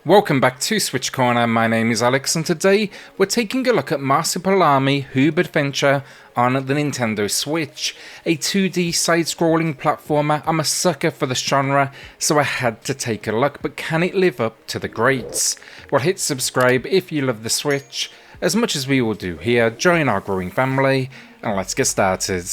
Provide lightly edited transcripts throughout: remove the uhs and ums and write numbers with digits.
Welcome back to SwitchCorner, my name is Alex and today we're taking a look at Marsupilami Hoobadventure on the Nintendo Switch, a 2D side-scrolling platformer. I'm a sucker for the genre, so I had to take a look, but can it live up to the greats? Well, hit subscribe if you love the Switch, as much as we all do here, join our growing family, and let's get started.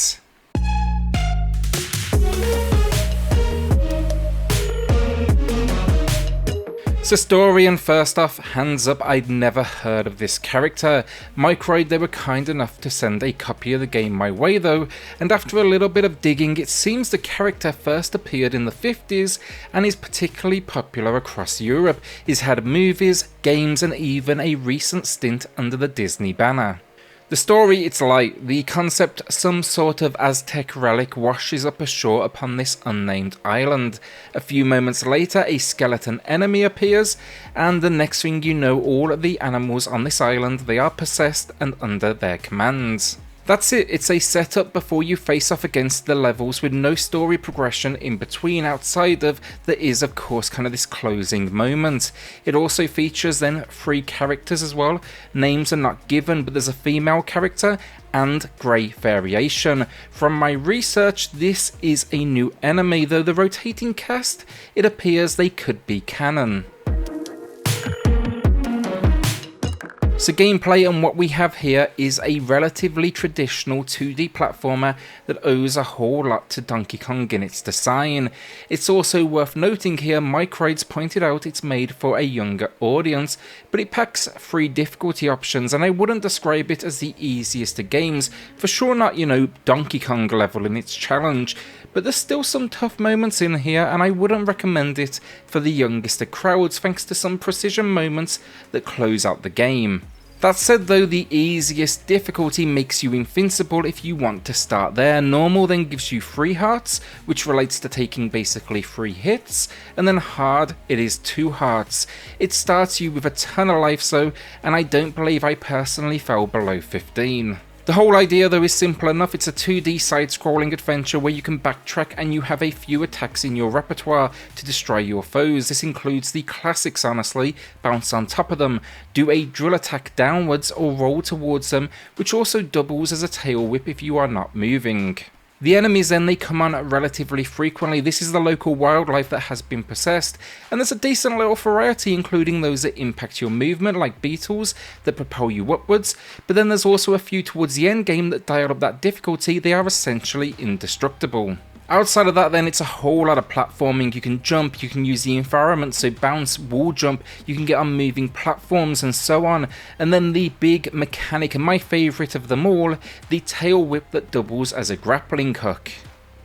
So story, and first off, hands up, I'd never heard of this character. Microid, they were kind enough to send a copy of the game my way though, and after a little bit of digging, it seems the character first appeared in the 50s and is particularly popular across Europe. He's had movies, games, and even a recent stint under the Disney banner. The story, it's light. The concept, some sort of Aztec relic washes up ashore upon this unnamed island. A few moments later, a skeleton enemy appears, and the next thing you know, all of the animals on this island, they are possessed and under their commands. That's it, it's a setup before you face off against the levels with no story progression in between outside of, there is of course kind of this closing moment. It also features then 3 characters as well. Names are not given, but there's a female character and grey variation. From my research, this is a new enemy, though the rotating cast, it appears they could be canon. So gameplay, and what we have here is a relatively traditional 2D platformer that owes a whole lot to Donkey Kong in its design. It's also worth noting here, Microids pointed out it's made for a younger audience, but it packs 3 difficulty options, and I wouldn't describe it as the easiest of games, for sure not, Donkey Kong level in its challenge, but there's still some tough moments in here, and I wouldn't recommend it for the youngest of crowds thanks to some precision moments that close out the game. That said though, the easiest difficulty makes you invincible if you want to start there. Normal then gives you 3 hearts, which relates to taking basically 3 hits, and then hard, it is 2 hearts. It starts you with a ton of life though, and I don't believe I personally fell below 15. The whole idea though is simple enough. It's a 2D side-scrolling adventure where you can backtrack and you have a few attacks in your repertoire to destroy your foes. This includes the classics honestly, bounce on top of them, do a drill attack downwards or roll towards them, which also doubles as a tail whip if you are not moving. The enemies then, they come on relatively frequently. This is the local wildlife that has been possessed, and there's a decent little variety, including those that impact your movement, like beetles that propel you upwards, but then there's also a few towards the end game that dial up that difficulty. They are essentially indestructible. Outside of that then, it's a whole lot of platforming. You can jump, you can use the environment, so bounce, wall jump, you can get on moving platforms and so on. And then the big mechanic, and my favourite of them all, the tail whip that doubles as a grappling hook.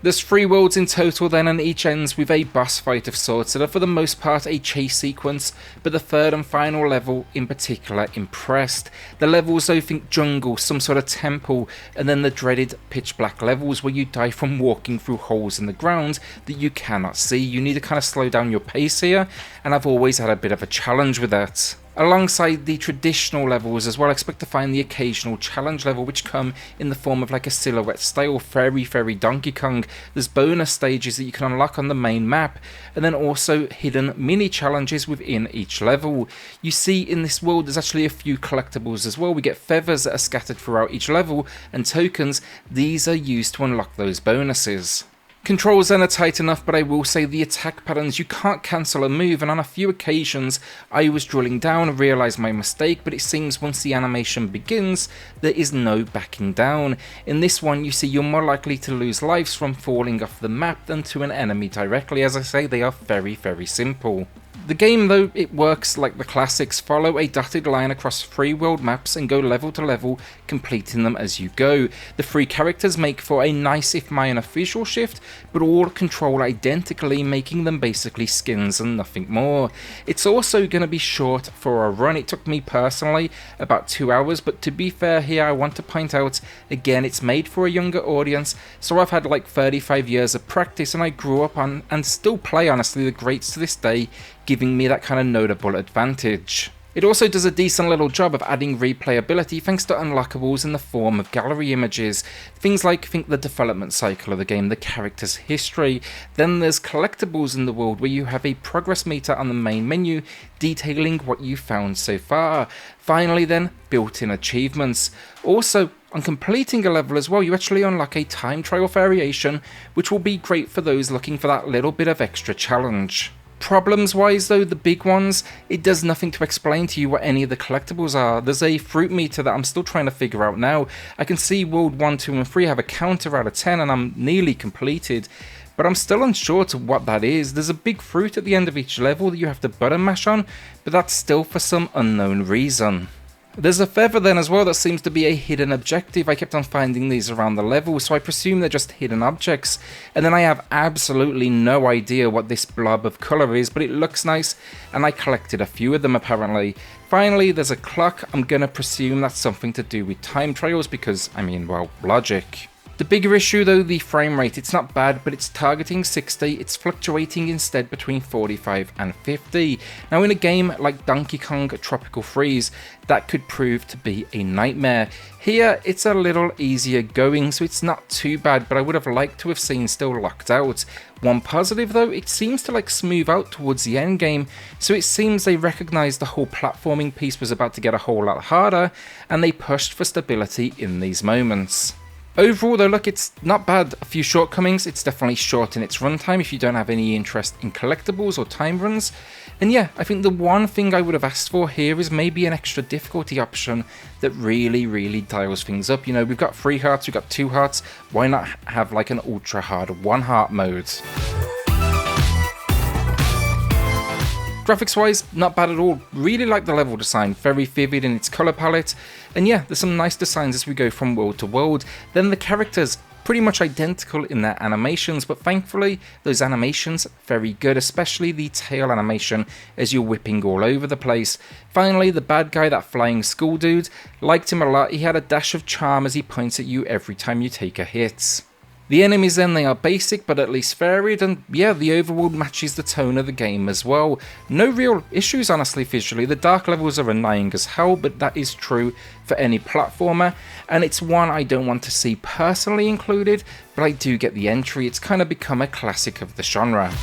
There's 3 worlds in total then, and each ends with a boss fight of sorts that are for the most part a chase sequence, but the 3rd and final level in particular impressed. The levels though, think jungle, some sort of temple, and then the dreaded pitch black levels where you die from walking through holes in the ground that you cannot see. You need to kind of slow down your pace here, and I've always had a bit of a challenge with that. Alongside the traditional levels as well, expect to find the occasional challenge level, which come in the form of like a silhouette style, very Donkey Kong. There's bonus stages that you can unlock on the main map, and then also hidden mini challenges within each level. You see in this world there's actually a few collectibles as well. We get feathers that are scattered throughout each level, and tokens. These are used to unlock those bonuses. Controls then are tight enough, but I will say the attack patterns, you can't cancel a move, and on a few occasions I was drilling down and realised my mistake, but it seems once the animation begins, there is no backing down. In this one, you see you're more likely to lose lives from falling off the map than to an enemy directly. As I say, they are very simple. The game though, it works like the classics. Follow a dotted line across 3 world maps and go level to level, completing them as you go. The 3 characters make for a nice if minor visual shift, but all control identically, making them basically skins and nothing more. It's also going to be short for a run. It took me personally about 2 hours, but to be fair here, I want to point out again, it's made for a younger audience, so I've had like 35 years of practice, and I grew up on and still play honestly the greats to this day, giving me that kind of notable advantage. It also does a decent little job of adding replayability thanks to unlockables in the form of gallery images. Things like, think the development cycle of the game, the character's history. Then there's collectibles in the world where you have a progress meter on the main menu detailing what you found so far. Finally then, built-in achievements. Also, on completing a level as well, you actually unlock a time trial variation, which will be great for those looking for that little bit of extra challenge. Problems wise though, the big ones, it does nothing to explain to you what any of the collectibles are. There's a fruit meter that I'm still trying to figure out now. I can see World 1, 2 and 3 have a counter out of 10 and I'm nearly completed, but I'm still unsure to what that is. There's a big fruit at the end of each level that you have to button mash on, but that's still for some unknown reason. There's a feather then as well that seems to be a hidden objective. I kept on finding these around the level, so I presume they're just hidden objects. And then I have absolutely no idea what this blob of colour is, but it looks nice, and I collected a few of them apparently. Finally, there's a clock. I'm gonna presume that's something to do with time trials because, I mean, well, logic. The bigger issue though, the frame rate. It's not bad, but it's targeting 60, it's fluctuating instead between 45 and 50. Now in a game like Donkey Kong Tropical Freeze, that could prove to be a nightmare. Here, it's a little easier going, so it's not too bad, but I would have liked to have seen still locked out. One positive though, it seems to like smooth out towards the end game, so it seems they recognised the whole platforming piece was about to get a whole lot harder, and they pushed for stability in these moments. Overall though, look, it's not bad. A few shortcomings, it's definitely short in its runtime if you don't have any interest in collectibles or time runs. And yeah, I think the one thing I would have asked for here is maybe an extra difficulty option that really dials things up. You know, we've got 3 hearts, we've got 2 hearts, why not have like an ultra hard 1 heart mode? Graphics wise, not bad at all. Really like the level design, very vivid in its colour palette. And yeah, there's some nice designs as we go from world to world. Then the characters, pretty much identical in their animations, but thankfully those animations very good, especially the tail animation as you're whipping all over the place. Finally, the bad guy, that flying school dude, liked him a lot. He had a dash of charm as he points at you every time you take a hit. The enemies then, they are basic but at least varied, and yeah, the overworld matches the tone of the game as well. No real issues honestly visually. The dark levels are annoying as hell, but that is true for any platformer, and it's one I don't want to see personally included, but I do get the entry. It's kind of become a classic of the genre.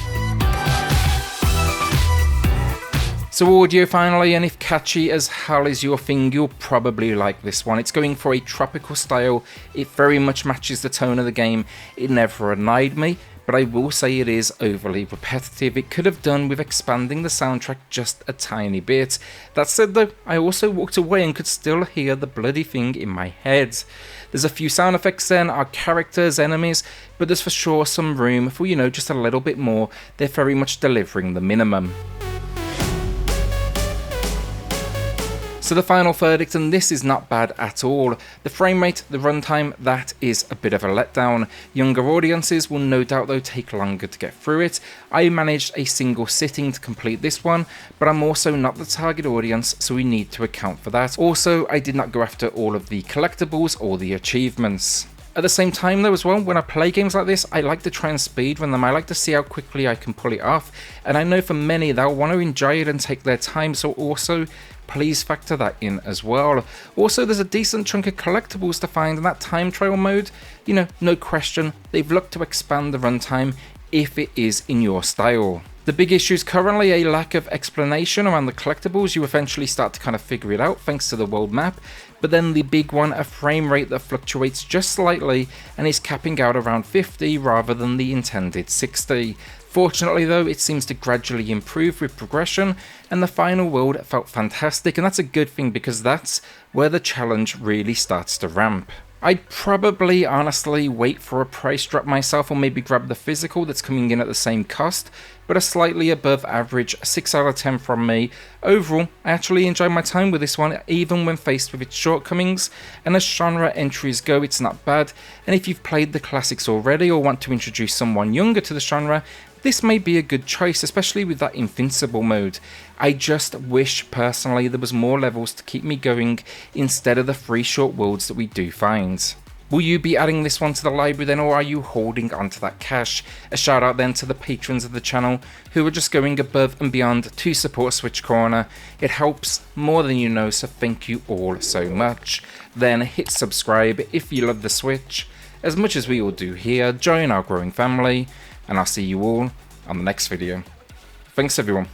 So audio finally, and if catchy as hell is your thing, you'll probably like this one. It's going for a tropical style, it very much matches the tone of the game, it never annoyed me, but I will say it is overly repetitive. It could have done with expanding the soundtrack just a tiny bit. That said though, I also walked away and could still hear the bloody thing in my head. There's a few sound effects then, our characters, enemies, but there's for sure some room for, you know, just a little bit more. They're very much delivering the minimum. So the final verdict, and this is not bad at all. The frame rate, the runtime, that is a bit of a letdown. Younger audiences will no doubt though take longer to get through it. I managed a single sitting to complete this one, but I'm also not the target audience, so we need to account for that. Also, I did not go after all of the collectibles or the achievements. At the same time though as well, when I play games like this, I like to try and speedrun them. I like to see how quickly I can pull it off, and I know for many they'll want to enjoy it and take their time, so also please factor that in as well. Also, there's a decent chunk of collectibles to find in that time trial mode. You know, no question, they've looked to expand the runtime if it is in your style. The big issue is currently a lack of explanation around the collectibles. You eventually start to kind of figure it out thanks to the world map, but then the big one, a frame rate that fluctuates just slightly and is capping out around 50 rather than the intended 60. Fortunately though, it seems to gradually improve with progression, and the final world felt fantastic, and that's a good thing because that's where the challenge really starts to ramp. I'd probably honestly wait for a price drop myself, or maybe grab the physical that's coming in at the same cost, but a slightly above average 6 out of 10 from me. Overall, I actually enjoyed my time with this one, even when faced with its shortcomings, and as genre entries go, it's not bad, and if you've played the classics already or want to introduce someone younger to the genre, this may be a good choice, especially with that invincible mode. I just wish personally there was more levels to keep me going instead of the 3 short worlds that we do find. Will you be adding this one to the library then, or are you holding onto that cash? A shout out then to the patrons of the channel who are just going above and beyond to support SwitchCorner. It helps more than you know, so thank you all so much. Then hit subscribe if you love the Switch as much as we all do here. Join our growing family, and I'll see you all on the next video. Thanks everyone.